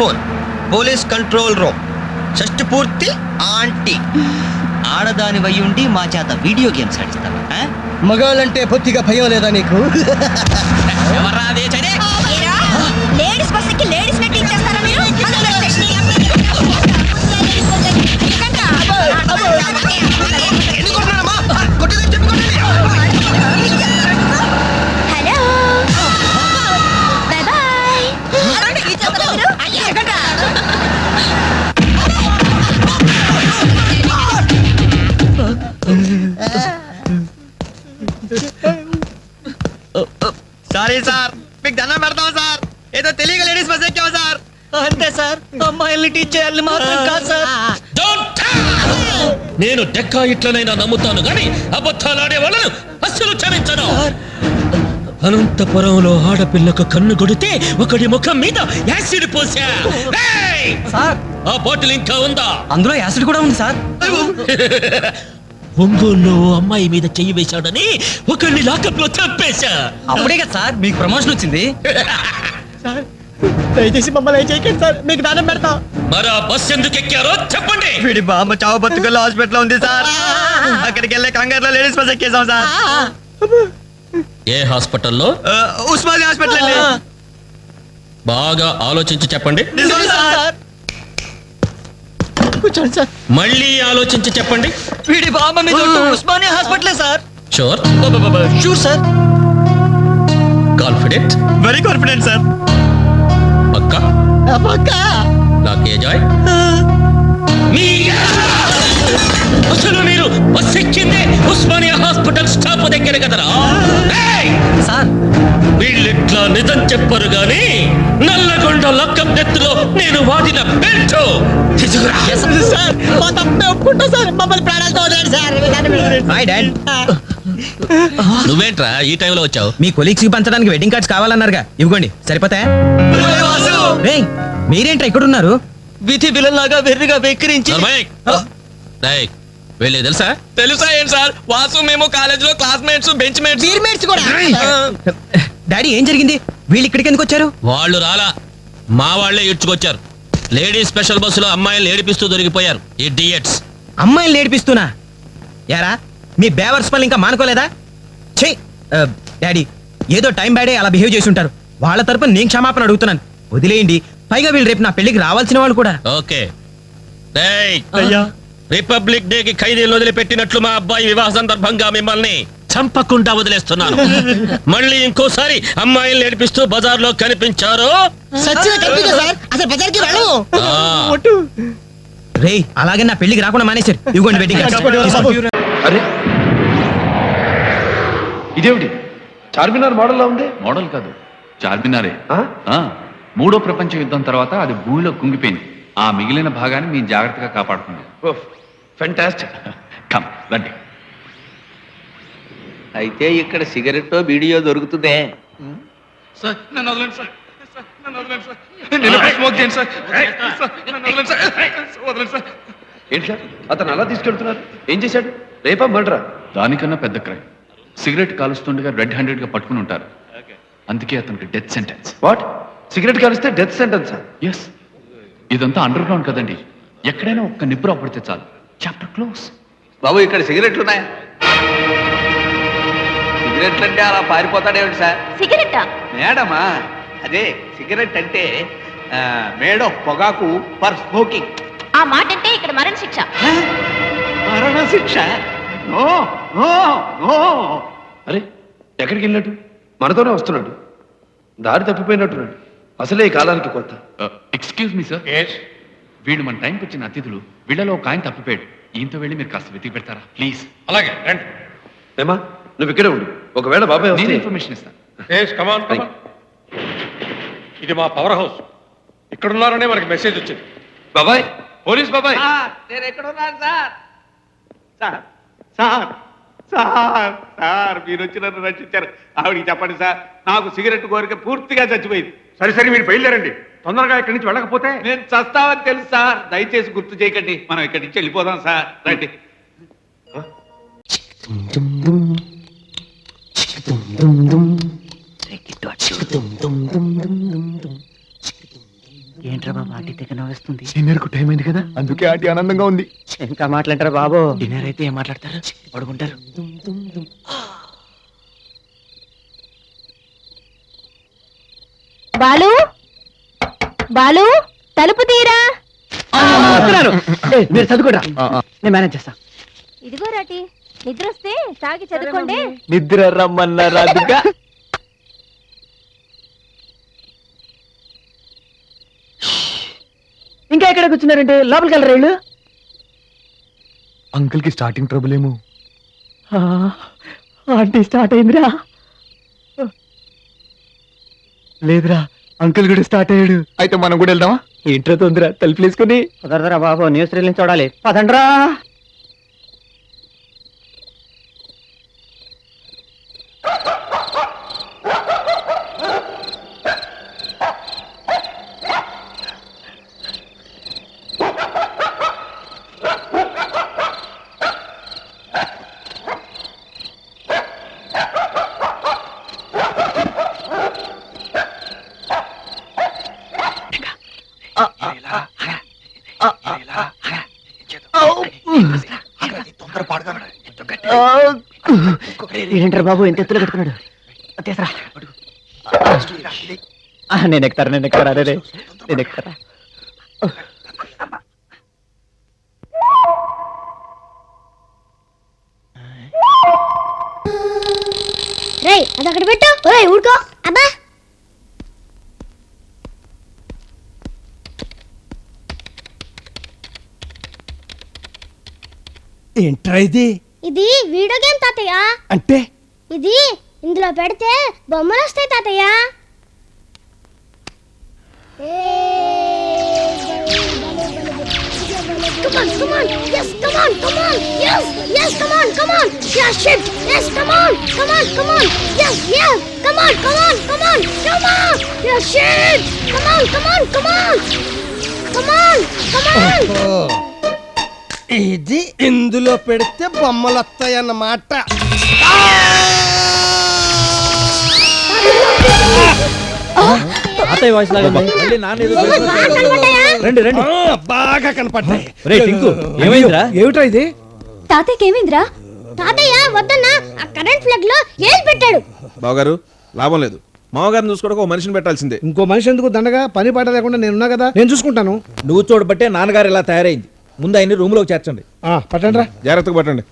Phone police control room షష్టి పూర్తి aunty ఆడదాని వయ్యుండి మా చేత వీడియో గేమ్స్ ఆడిస్తావా? మగాళ్ళంటే పొత్తిగా భయం లేదా నీకు? లేడీస్ బస్ కి లేడీస్ నెట్ ఇచ్చేస్తారా మీరు? Hello bye bye. Sorry sir, మీకు దండం పెడతాం సార్. ఏదో తెలియక లేడీస్ బస్ ఎక్కాం సార్. అంతే సార్, అమ్మాయిల్ని టీచ్ చేయాలని మాత్రం కాదు సార్. నేను డెక్కా ఇట్లనైనా నమ్ముతాను గాని అబద్ధాలాడే వాళ్ళను అస్సలు క్షమించను. అనంతపురంలో ఆడపిల్లకు కన్ను కొడితే ఒకడి ముఖం మీద యాసిడ్ పోసా. ఆ బాటిల్ ఇంకా ఉందా? అందులో యాసిడ్ కూడా ఉంది సార్. ఒంగోలులో అమ్మాయి మీద చెయ్యి వేశాడని ఒకరిని లాకప్ లో చంపేశా. అప్పుడే కదా సార్ మీకు ప్రమోషన్ వచ్చింది. దయచేసి మమ్మల్ని చేయకండి సార్, మీకు దానం పెడతాం. మరా బస్ ఎందుకు ఎక్కారో చెప్పండి. వీడి బామ్మ చావు బతుకల్లో హాస్పిటల్ ఉంది సార్. అక్కడికి వెళ్ళే కంగారులో లేడీస్ బస్ ఎక్కేసాం సార్. ఏ హాస్పిటల్లో? ఉస్మానియా హాస్పిటల్ అండి. బాగా ఆలోచించి చెప్పండి. నిజం సార్. కూర్చోండి సార్. మళ్ళీ ఆలోచించి చెప్పండి. వీడి బామ్మ మీద ఉస్మానియా హాస్పిటలే సార్. షూర్? షూర్ సార్. కాన్ఫిడెంట్? Very confident sir. పక్కా? నాకే జాయ్. అసలు మీరు బస్ ఎక్కిందే ఉస్మానియా హాస్పిటల్ స్టాప్ దగ్గర కదరా? సార్ వీళ్ళిట్లా నిజం చెప్పరు గాని నల్లగొండ లక్కం నెత్తులో నేను వాడిన బెల్ట్ సార్, మా తప్పే ఒప్పుకుంటా సార్. మమ్మల్ని ప్రాణాలతో వదిలేండి సార్. Hi dad. నువ్వేంట్రా ఈ టైంలో వచ్చావు? మీ కొలీగ్స్ కి పంచడానికి వెడ్డింగ్ కార్డ్స్ కావాలన్నారుగా, ఇవ్వండి సరిపోతాయా? రేయ్, మీరేంట్రా ఇక్కడ ఉన్నారు? విధి బిలలాగా వెర్రిగా వెక్కిరించి. వెళ్ళే తెలుసా? తెలుసా ఏంటి సార్? వాసు మేము కాలేజ్ లో క్లాస్మేట్స్, బెంచ్ మేట్స్, మేట్స్ కూడా. డాడీ ఏం జరిగింది? వీళ్ళు ఇక్కడికి ఎందుకు వచ్చారు? వాళ్ళు రాలా, మా వాళ్లే ఇడ్చుకొచ్చారు. లేడీస్ స్పెషల్ బస్సులో అమ్మాయిలు ఏడిపిస్తూ దొరికిపోయారు. ఇడియట్స్. అమ్మాయిలు ఏడిపిస్తున్నా? యారా మీ బేవర్స్ పనులు ఇంకా మానుకోలేదా? ఛీ డాడీ, ఏదో టైం బ్యాడే అలా బిహేవ్ చేసి ఉంటారు. వాళ్ళ తరపున నేను క్షమాపణ అడుగుతున్నాను, వదిలేయండి. పైగా వీళ్ళు రేపు నా పెళ్లికి రావాల్సిన వాళ్ళు కూడా. ఓకే. రిపబ్లిక్ డే కి ఖైదీలు వదిలిపెట్టినట్లు మా అబ్బాయి వివాహ సందర్భంగా మిమ్మల్ని చంపకుండా వదిలేస్తున్నాను. మళ్ళీ ఇంకోసారి అమ్మాయిలు ఏడిపిస్తూ బజార్లో కనిపించారు. రే అలాగే నా పెళ్లికి రాకుండా మానేశారు. ఇవ్వండి వెడ్డింగ్ కార్డ్స్. అరే ఇదేమిటి చార్మినార్ మోడల్లో ఉంది? మోడల్ కాదు, చార్మినారే. మూడో ప్రపంచ యుద్ధం తర్వాత అది భూమిలో కుంగిపోయింది. ఆ మిగిలిన భాగాన్ని మేము జాగ్రత్తగా కాపాడుతుంది. ఫెంటాస్టిక్. కమ్ రండి. అయితే ఇక్కడ సిగరెట్ వీడియో దొరుకుతుందే. సార్ నన్ను వదలండి సార్. నన్ను వదలండి సార్. నేను స్మోక్ చేయండి సార్. నన్ను వదలండి సార్. వదలండి సార్. ఏంటి సార్ అతను అలా తీసుకెళ్తున్నారు? ఏం చేశాడు? రేపా మర్డరా? దానికన్నా పెద్ద క్రైమ్. సిగరెట్ కాలుస్తుండగా రెడ్ హ్యాండెడ్ గా పట్టుకుని ఉంటారు. అందుకే అతనికి డెత్ సెంటెన్స్. వాట్? సిగరెట్ కాలిస్తే డెత్ సెంటెన్సా? ఎస్. ఇదంతా అండర్ గ్రౌండ్ కదండి. ఎక్కడైనా ఒక్క నిప్పు పడితే చాలు, చాప్టర్ క్లోజ్. బాబు ఇక్కడ సిగరెట్లు ఉన్నాయా? సిగరెట్లు అంటే అలా పారిపోతాడేమిటి సార్? సిగరెట్టా? మేడమా, అదే సిగరెట్ అంటే మేడం పొగాకు ఫర్ స్మోకింగ్. ఆ మాట అంటే ఇక్కడ మరణ శిక్ష. మరణ శిక్ష? No no no. అరే ఎక్కడికి వెళ్ళినట్టు? మనతోనే వస్తున్నాడు. దారి తప్పిపోయినట్టున్నాడు. అసలే ఈ కాలానికి కొత్త. ఎక్స్క్యూజ్ మీ సార్, వీళ్ళు మన టైంకి వచ్చిన అతిథులు. వీళ్ళలో ఒక ఆయన తప్పిపోయాడు. ఈయంతో వెళ్ళి మీరు కాస్త వెతికి పెడతారా ప్లీజ్? అలాగే రండి. ఏమా నువ్వు ఇక్కడే ఉండు, ఒకవేళ బాబాయ్ నేను ఇన్ఫర్మేషన్ ఇస్తాను. ఇది మా పవర్ హౌస్. ఇక్కడున్నారనే మనకి మెసేజ్ వచ్చింది. బాబాయ్, పోలీస్ బాబాయ్. నేను ఎక్కడ ఉన్నాను sir? Sir sir sir sir మీరు వచ్చి నన్ను రక్షించారు. ఆవిడికి చెప్పండి సార్, నాకు సిగరెట్ కోరిక పూర్తిగా చచ్చిపోయింది. సరే సరే మీరు బయలుదేరండి. తొందరగా ఇక్కడి నుంచి వెళ్ళకపోతే నేను చస్తావని తెలుసు సార్. దయచేసి గుర్తు చేయకండి. మనం ఇక్కడి నుంచి వెళ్ళిపోదాం సార్. రండి. ఏంట్రా బాబు ఆంటీ దగ్గర నవ్వేస్తుంది? డిన్నర్ కు టైం అయింది కదా, అందుకే ఆంటీ ఆనందంగా ఉంది. ఇంకా మాట్లాడతారా బాబు? డిన్నర్ అయితే ఏం మాట్లాడతారు? పడుకుంటారు. బాలు బాలు తలుపు తీరా. మీరు చదువుకోరా, నేను మేనేజ్ చేస్తా. ఇదిగో రాటి, నిద్ర వస్తే తాగి చదువుకోండి. నిద్ర రమ్మన్నారా? ఇంకా ఎక్కడ కూర్చున్నారంటే లోపలికి వెళ్ళరా వీళ్ళు? అంకుల్ కి స్టార్టింగ్ ట్రబుల్ ఏమో. ఆంటీ స్టార్ట్ అయిందిరా. లేదురా, అంకుల్ కూడా స్టార్ట్ అయ్యాడు. అయితే మనం కూడా వెళ్దామా? ఏంట్రా తొందర, తలుపులు వేసుకుని కుదరదరా బాబు, న్యూస్ రీల్ని చూడాలి. పదండ్రా. ఏంటరా బాబు ఎంత ఎత్తులో పెట్టుకున్నాడు? తీసరా. నేను ఎక్కుతారా అదే నేను ఎక్కుతారా. రేయ్ అది అక్కడ పెట్టు. ఒరేయ్ ఊరుకో. అబ్బా ఏంట్రా ఇది? ఇది వీడియో గేమ్ తాతయ్య. అంటే ఇది ఇందులో పెడితే బొమ్మలు వస్తాయి తాతయ్య. Come on, come on, yes, come on, come on, yes, yes, come on, come on, yes, shit, yes, come on, come on, come on, yes, yes, come on, come on, come on, come on, yes, shit, come on, come on, come on, come on, come on. ఇది ఇందులో పెడితే బొమ్మలు వస్తాయన్నమాట. తాతయ్య voice లాగా ఉంది. మళ్ళీ నాన్న ఏదో రండి రండి. బాగా కనపడ్డాయి. ఏమిట్రా ఇది? తాతయ్యకి ఏమైందిరా? తాతయ్య వద్దన్నా ఆ కరెంట్ ప్లగ్ లో ఏలు పెట్టాడు. బావగారు లాభం లేదు, మామగారిని చూసుకోవడానికి ఒక మనిషిని పెట్టాల్సిందే. ఇంకో మనిషి ఎందుకు దండగా? పని పాట లేకుండా నేనున్నా కదా, నేను చూసుకుంటాను. నువ్వు చూడబట్టే నాన్నగారు ఇలా తయారైంది. ముందు ఆయన్ని రూమ్ లోకి చేర్చండి. పట్టండి రా. జాగ్రత్తగా పట్టండి.